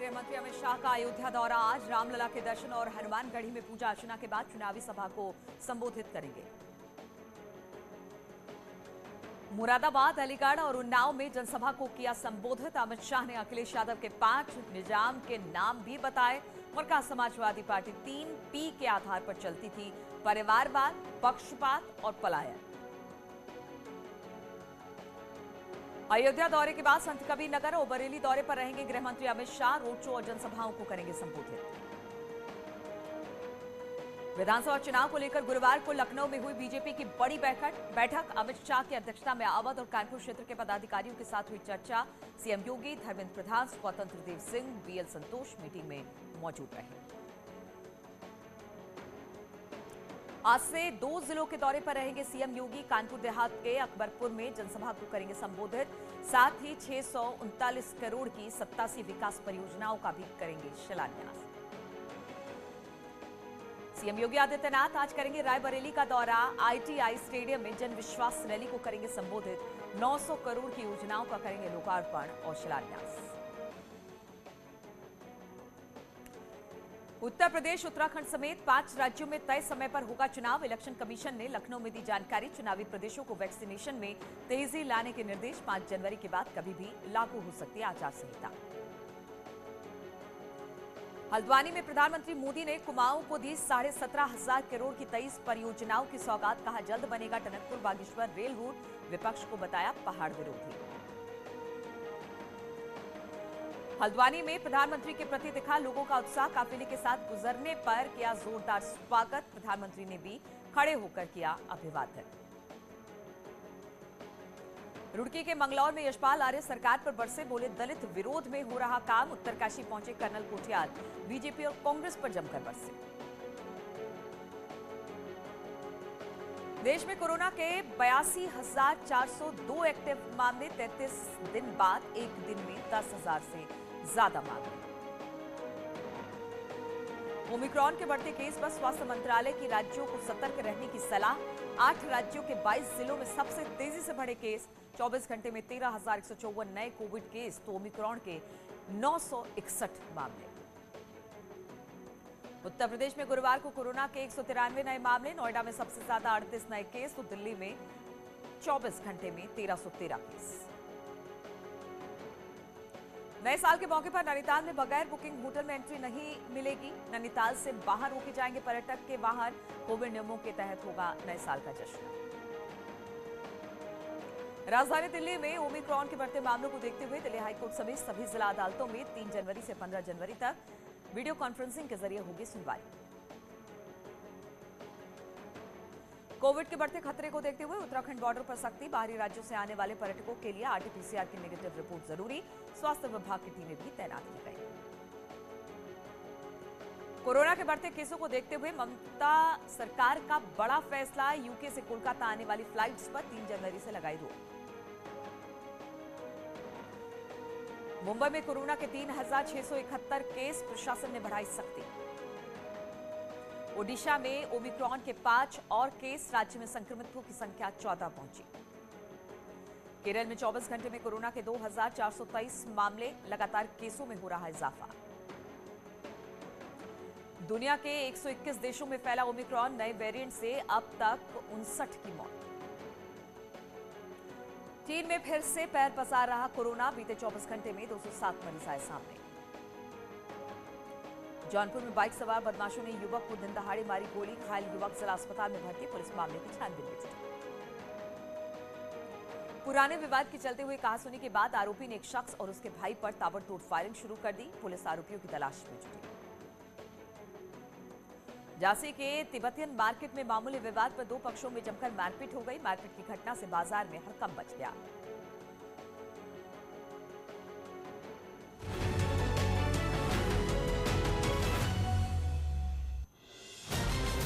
गृह मंत्री अमित शाह का अयोध्या दौरा आज। रामलला के दर्शन और हनुमानगढ़ी में पूजा अर्चना के बाद चुनावी सभा को संबोधित करेंगे। मुरादाबाद, अलीगढ़ और उन्नाव में जनसभा को किया संबोधित। अमित शाह ने अखिलेश यादव के 5 निजाम के नाम भी बताए और कहा समाजवादी पार्टी 3 P के आधार पर चलती थी: परिवारवाद, पक्षपात और पलायन। अयोध्या दौरे के बाद संत कबीर नगर और बरेली दौरे पर रहेंगे गृह मंत्री अमित शाह। रोड शो और जनसभाओं को करेंगे संबोधित। विधानसभा चुनाव को लेकर गुरुवार को लखनऊ में हुई बीजेपी की बड़ी बैठक। अमित शाह की अध्यक्षता में अवध और कानपुर क्षेत्र के पदाधिकारियों के साथ हुई चर्चा। सीएम योगी, धर्मेंद्र प्रधान, स्वतंत्र देव सिंह, बीएल संतोष मीटिंग में मौजूद रहे। आज से 2 जिलों के दौरे पर रहेंगे सीएम योगी। कानपुर देहात के अकबरपुर में जनसभा को करेंगे संबोधित। साथ ही 639 करोड़ की 87 विकास परियोजनाओं का भी करेंगे शिलान्यास। सीएम योगी आदित्यनाथ आज करेंगे रायबरेली का दौरा। आईटीआई स्टेडियम में जन विश्वास रैली को करेंगे संबोधित। 900 करोड़ की योजनाओं का करेंगे लोकार्पण और शिलान्यास। उत्तर प्रदेश, उत्तराखंड समेत 5 राज्यों में तय समय पर होगा चुनाव। इलेक्शन कमीशन ने लखनऊ में दी जानकारी। चुनावी प्रदेशों को वैक्सीनेशन में तेजी लाने के निर्देश। 5 जनवरी के बाद कभी भी लागू हो सकती है आचार संहिता। हल्द्वानी में प्रधानमंत्री मोदी ने कुमाऊं को दी 17,500 करोड़ की 23 परियोजनाओं की सौगात। कहा जल्द बनेगा टनकपुर बागेश्वर रेल रूट। विपक्ष को बताया पहाड़ विरोधी। हल्द्वानी में प्रधानमंत्री के प्रति दिखा लोगों का उत्साह। काफिले के साथ गुजरने पर किया जोरदार स्वागत। प्रधानमंत्री ने भी खड़े होकर किया अभिवादन। रुड़की के मंगलौर में यशपाल आर्य सरकार पर बरसे, बोले दलित विरोध में हो रहा काम। उत्तरकाशी पहुंचे कर्नल कोठियाल, बीजेपी और कांग्रेस पर जमकर बरसे। देश में कोरोना के 82,402 एक्टिव मामले। 33 दिन बाद एक दिन में 10,000 से ज्यादा मामले। ओमिक्रॉन के बढ़ते केस पर स्वास्थ्य मंत्रालय की राज्यों को सतर्क रहने की सलाह। 8 राज्यों के 22 जिलों में सबसे तेजी से बढ़े केस। 24 घंटे में 13,154 नए कोविड केस तो ओमिक्रॉन के 961 मामले। उत्तर प्रदेश में गुरुवार को कोरोना के 193 नए मामले। नोएडा में सबसे ज्यादा 38 नए केस तो दिल्ली में 24 घंटे में 1313 केस। नए साल के मौके पर नैनीताल में बगैर बुकिंग होटल में एंट्री नहीं मिलेगी। नैनीताल से बाहर रोके जाएंगे पर्यटक के वाहन। कोविड नियमों के तहत होगा नए साल का जश्न। राजधानी दिल्ली में ओमिक्रॉन के बढ़ते मामलों को देखते हुए दिल्ली हाईकोर्ट समेत सभी जिला अदालतों में 3 जनवरी से 15 जनवरी तक वीडियो कॉन्फ्रेंसिंग के जरिए होगी सुनवाई। कोविड के बढ़ते खतरे को देखते हुए उत्तराखंड बॉर्डर पर सख्ती। बाहरी राज्यों से आने वाले पर्यटकों के लिए आरटीपीसीआर की नेगेटिव रिपोर्ट जरूरी। स्वास्थ्य विभाग की टीमें भी तैनात की गई। कोरोना के बढ़ते केसों को देखते हुए ममता सरकार का बड़ा फैसला। यूके से कोलकाता आने वाली फ्लाइट्स पर 3 जनवरी से लगाई रोक। मुंबई में कोरोना के 3,671 केस, प्रशासन ने बढ़ाई सख्ती। ओडिशा में ओमिक्रॉन के 5 और केस। राज्य में संक्रमितों की संख्या 14 पहुंची। केरल में 24 घंटे में कोरोना के 2,423 मामले। लगातार केसों में हो रहा इजाफा। दुनिया के 121 देशों में फैला ओमिक्रॉन। नए वेरिएंट से अब तक 59 की मौत। चीन में फिर से पैर पसार रहा कोरोना। बीते 24 घंटे में 207 मरीज आए सामने। जौनपुर में बाइक सवार बदमाशों ने युवक को दिन दहाड़े मारी गोली। घायल युवक जिला अस्पताल में भर्ती। पुलिस मामले की छानबीन में जुटी। पुराने विवाद के चलते हुए कहासुनी के बाद आरोपी ने एक शख्स और उसके भाई पर ताबड़तोड़ फायरिंग शुरू कर दी। पुलिस आरोपियों की तलाश में जुटी। झांसी के तिब्बतियन मार्केट में मामूली विवाद पर 2 पक्षों में जमकर मारपीट हो गई। मारपीट की घटना से बाजार में हड़कंप मच गया।